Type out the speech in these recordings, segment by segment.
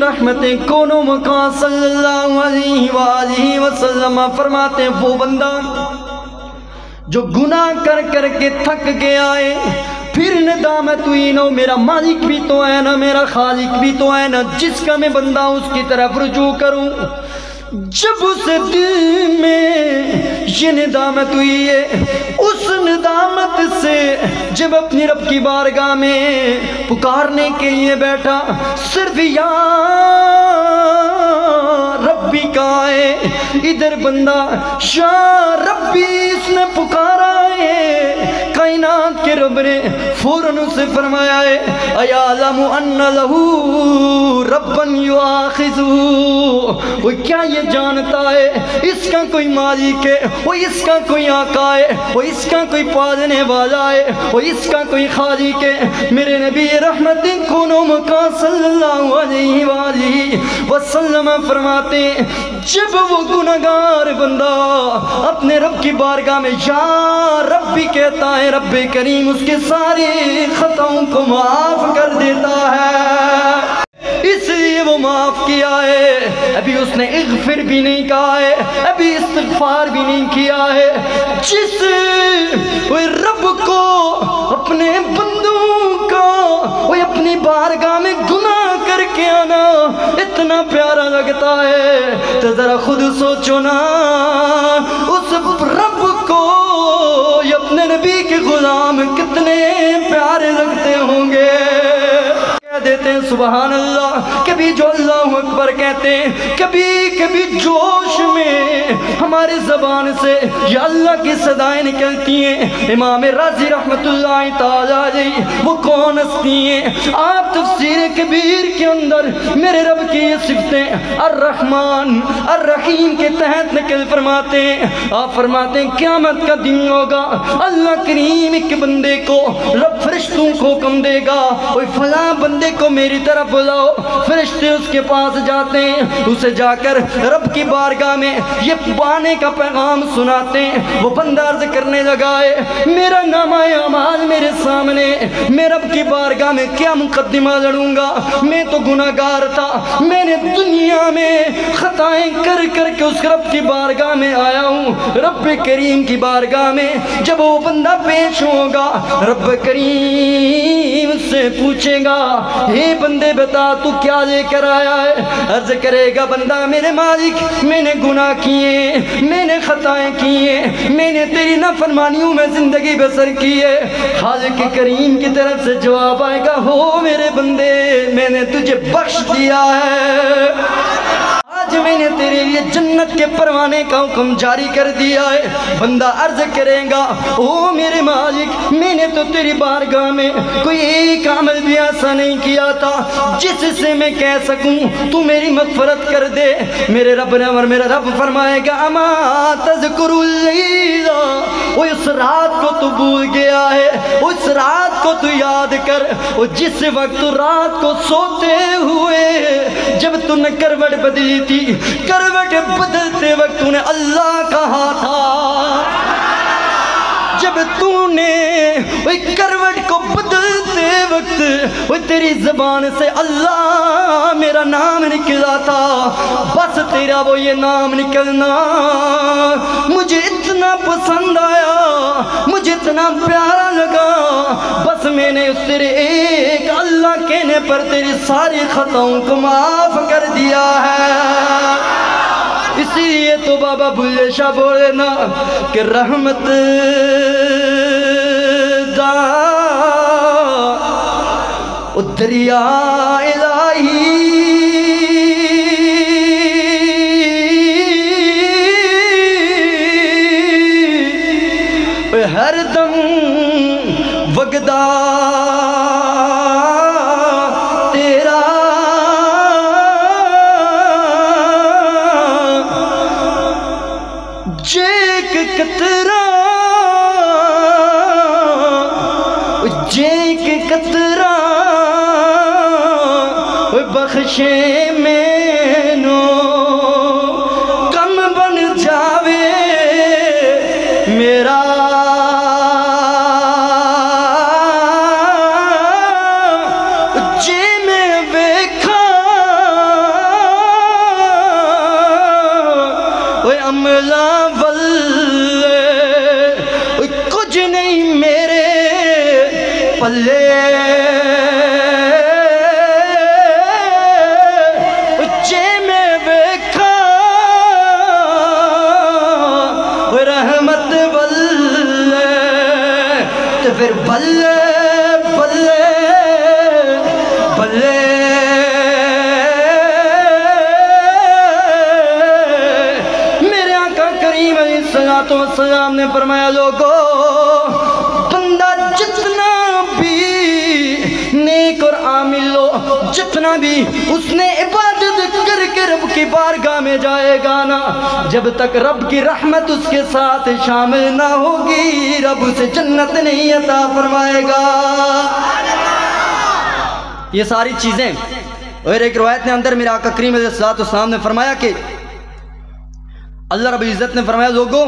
رحمت کون و مکان صلی اللہ علیہ وآلہ وسلم فرماتے ہیں وہ بندہ جو گناہ کر کر کے تھک گیا ہے، پھر ندامت ہوئی نہ میرا مالک بھی تو ہے نہ میرا خالق بھی تو ہے نہ جس کا میں بندہ اس کی طرف رجوع کروں، جب اس دل میں یہ ندامت ہوئی ہے، اس ندامت سے جب اپنی رب کی بارگاہ میں پکارنے کے لیے بیٹھا، صرف یا ربی کہا ہے، ادھر بندہ یا ربی اس نے پکارا ہے، کائنات کے رب نے فوراً اسے فرمایا ہے اَيَعْلَمُ أَنَّ لَهُ رَبًّا يُؤَاخِذُهُ، وہ کیا یہ جانتا ہے اس کا کوئی مالک ہے، وہ اس کا کوئی آقا ہے، وہ اس کا کوئی پالنے والا ہے، وہ اس کا کوئی خالق ہے۔ میرے نبی رحمت کون و مکان صلی اللہ علیہ وآلہ وسلم فرماتے ہیں جب وہ گناہگار بندہ اپنے رب کی بارگاہ میں یا ربی کہتا ہے، رب کریم اس کے ساری خطاؤں کو معاف کر دیتا ہے، اس لیے وہ معاف کیا ہے۔ ابھی اس نے اغفر بھی نہیں کہا ہے، ابھی استغفار بھی نہیں کیا ہے۔ جس رب کو اپنے بندوں کا وہ اپنی بارگاہ میں گناہ کر کے آنا اتنا پیارا لگتا ہے تو ذرا خود سوچو نا، اس رب کو یہ اپنے نبی کے غلام کتنے پیارے لگتے ہوں گے۔ کہہ دیتے ہیں سبحان اللہ، کبھی جو اللہ اکبر کہتے ہیں، کبھی کبھی جوش میں ہمارے زبان سے یا اللہ کی صدائیں نکلتی ہیں۔ امام رازی رحمت اللہ تعالیٰ علیہ وہ کون ہستی ہیں؟ آپ تفسیر کبیر کے اندر میرے رب کی یہ صفتیں الرحمن الرحیم کے تحت نقل فرماتے ہیں۔ آپ فرماتے ہیں قیامت کا دن ہوگا، اللہ کریم ایک بندے کو رب فرشتوں کو حکم دے گا، اوہ فلاں بندے کو میری طرف بلاؤ۔ فرشتے اس کے پاس جاتے ہیں، اسے جا کر رب کی بارگاہ میں یہ بانے کا پیغام سناتے ہیں۔ وہ بندہ عرض کرنے لگا ہے میرا نامہ اعمال میرے سامنے، میں رب کی بارگاہ میں کیا مقدمہ لڑوں گا، میں تو گناہگار تھا، میں نے دنیا میں خطائیں کر کر کے اس رب کی بارگاہ میں آیا ہوں۔ رب کریم کی بارگاہ میں جب وہ بندہ پیش ہوگا، رب کریم سے پوچھے گا اے بندے بتا تو کیا لے کر آیا ہے؟ عرض کرے گا بندہ میرے مالک میں نے گناہ کیے، میں نے خطائیں کیے، میں نے تیری نافرمانیوں میں زندگی بسر کی ہے۔ خالق کریم کی طرف سے جواب آئے گا ہو میرے بندے میں نے تجھے بخش دیا ہے، آج میں نے تیرے لیے جنت کے پروانے کا حکم جاری کر دیا ہے۔ بندہ عرض کرے گا او میرے مالک میں نے تو تیری بارگاہ میں کوئی ایک عمل بھی ایسا نہیں کیا تھا جس سے میں کہہ سکوں تو میری مغفرت کر دے۔ میرے رب نے اور میرا رب فرمائے گا اما تذکر اللیل، وہ اس رات کو تو بھول گیا ہے، اس رات کو تو یاد کر، وہ جس وقت رات کو سوتے ہوئے جب تو نے کروٹ بدلی تھی، کروٹ بدلتے وقت تو نے اللہ کہا تھا، جب تو نے وہ کروٹ کو بدلتے وقت وہ تیری زبان سے اللہ میرا نام نکلا تھا، بس تیرا وہ یہ نام نکلنا مجھے اتنا پسند آیا، مجھے اتنا پیارا لگا، بس میں نے اس تیرے ایک اللہ کہنے پر تیری ساری خطاؤں کو معاف کر دیا ہے۔ اسی لیے تو بابا بھلے شاہ بولے نا کہ رحمت دا دریا الہی ہر دم وگدا تیرا، جیک قطرہ جیک قطرہ بخشے میں نو کم بن جاوے میرا، جے میں ویکھا اگلا بلے کچھ نہیں میرے پلے جے میں ویکھا رحمت بلے تو پھر بلے بلے بلے میرے آقا کریم علیہ السلام نے فرمایا لوگو بندہ جتنا بھی نیک اور عامل ہو جتنا بھی اس نے عبادت کر کے رب کی بارگاہ میں جائے گا نا جب تک رب کی رحمت اس کے ساتھ شامل نہ ہوگی رب اسے جنت نہیں عطا فرمائے گا۔ یہ ساری چیزیں اور ایک روایت نے اندر میرے آقا کریم علیہ السلام نے فرمایا کہ اللہ رب العزت نے فرمایا لوگوں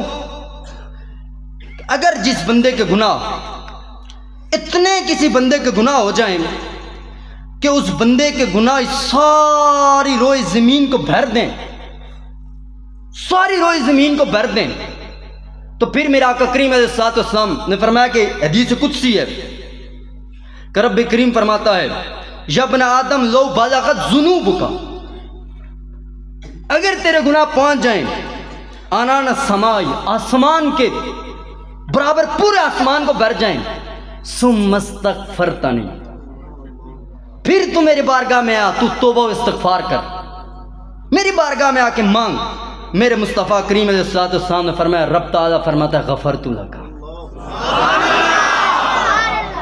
اگر جس بندے کے گناہ اتنے کسی بندے کے گناہ ہو جائیں کہ اس بندے کے گناہ ساری روئے زمین کو بھر دیں ساری روئے زمین کو بھر دیں تو پھر میرا آقا کریم علیہ السلام نے فرمایا کہ حدیث قدسی ہے کہ رب کریم فرماتا ہے یا ابن آدم لو بالغت ذنوبک اگر تیرے گناہ پہنچ جائیں آنان السماء آسمان کے برابر پورے آسمان کو بھر جائیں ثم استغفرتنی پھر تو میری بارگاہ میں آ تو توبہ و استغفار کر میری بارگاہ میں آ کے مانگ میرے مصطفیٰ کریم علیہ السلام نے فرمایا رب تعالیٰ فرماتا ہے غفرت لک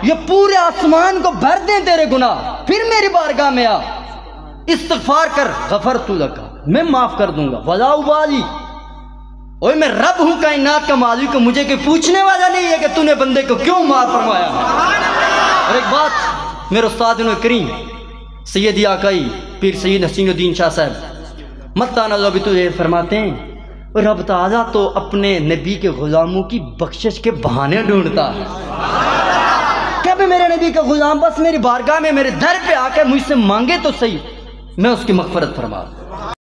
یہ پورے آسمان کو بھر دیں تیرے گناہ پھر میری بارگاہ میں آ استغفار کر غفرت لک میں معاف کر دوں گا ولا ابالی اوہ میں رب ہوں کائنات کا مالک ہوں مجھے کوئی پوچھنے والا نہیں ہے کہ تو نے بندے کو کیوں معاف فرمایا اور ایک بات میرے استاد کریم سیدی آقائی پیر سید حسین الدین شاہ صاحب متانا لوبی تو یہ فرماتے ہیں رب تعالیٰ تو اپنے نبی کے غلاموں کی بخشش کے بہانے ڈھونڈتا ہے کہ ابھی میرے نبی کا غلام بس میری بارگاہ میں میرے در پہ آ کے مجھ سے مانگے تو صحیح میں اس کی مغفرت فرما